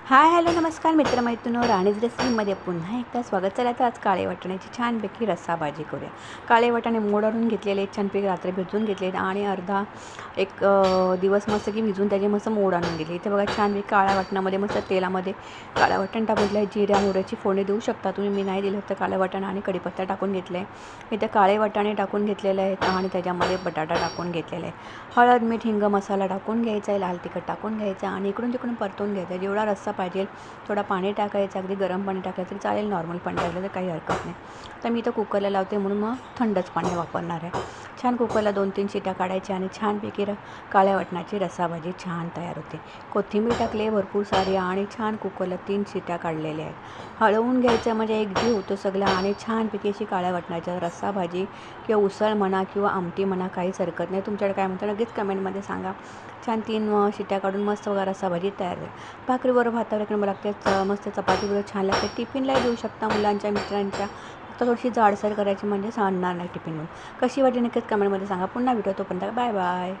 Hi hello नमस्कार मित्रमैत्रिणींनो, राणीज रेसिपीमध्ये पुन्हा एकदा स्वागत. चला तर आज काळे वाटाण्याची छानपैकी रस्सा भाजी करूया. काळे वाटाणे मोडारून घेतलेले, छानपैकी रात्री भिजवून घेतलेले आणि एक दिवस मस्त की भिजून त्याचे मस्त मोड आणून घेतले. इथे बघा छानपैकी काळ्या वाटणामध्ये मस्त तेलामध्ये काळा वाटाणा टाकून घेतला आहे. जिऱ्या मोहऱ्याची फोडणी देऊ शकता तुम्ही, मी नाही दिलं तर काळा वाटाणा आणि कढीपत्ता टाकून घेतला आहे. इथे काळे वाटाणे टाकून घेतलेले आहेत आणि त्याच्यामध्ये बटाटा टाकून घेतलेला आहे. हळद मीठ हिंग मसाला टाकून घ्यायचा आहे, लाल तिखट टाकून घ्यायचा आणि इकडून तिकडून परतून घ्यायचा. जेवढा रस्सा पाहिजे थोडा पाणी टाकायचं, अगदी गरम पाणी टाकलं तरी चालेल, नॉर्मल पाणी टाकलं तर काही हरकत नाही. तर मी इथं कुकरला लावते म्हणून मग थंडच पाणी वापरणार आहे. छान कुकरला 2-3 शिट्या काढायच्या आणि छानपैकी काळ्या वाटणाची रस्साभाजी छान तयार होते. कोथिंबीर टाकले भरपूर सारी आणि छान कुकरला 3 शिट्या काढलेल्या आहेत. हलवून घ्यायचं म्हणजे एकजीव होतो सगळं आणि छानपैकी अशी काळ्या वाटणाची रस्साभाजी किंवा उसळ म्हणा किंवा आमटी म्हणा, काहीच हरकत नाही. तुमच्याकडे काय म्हणतं लगेच कमेंटमध्ये सांगा. छान 3 शिट्या काढून मस्त बघा रस्साभाजी तयार आहे. भाकरीबरोबर भातावर मला लागते, मस्त चपातीबरोबर छान लागते. टिफिनलाही देऊ शकता मुलांच्या मित्रांच्या. फक्त थोडीशी जाडसर करायची म्हणजे सांगणार नाही टिफिनवर. कशी वाटली नक्कीच कमेंटमध्ये सांगा. पुन्हा भेटू, तोपर्यंत बाय बाय.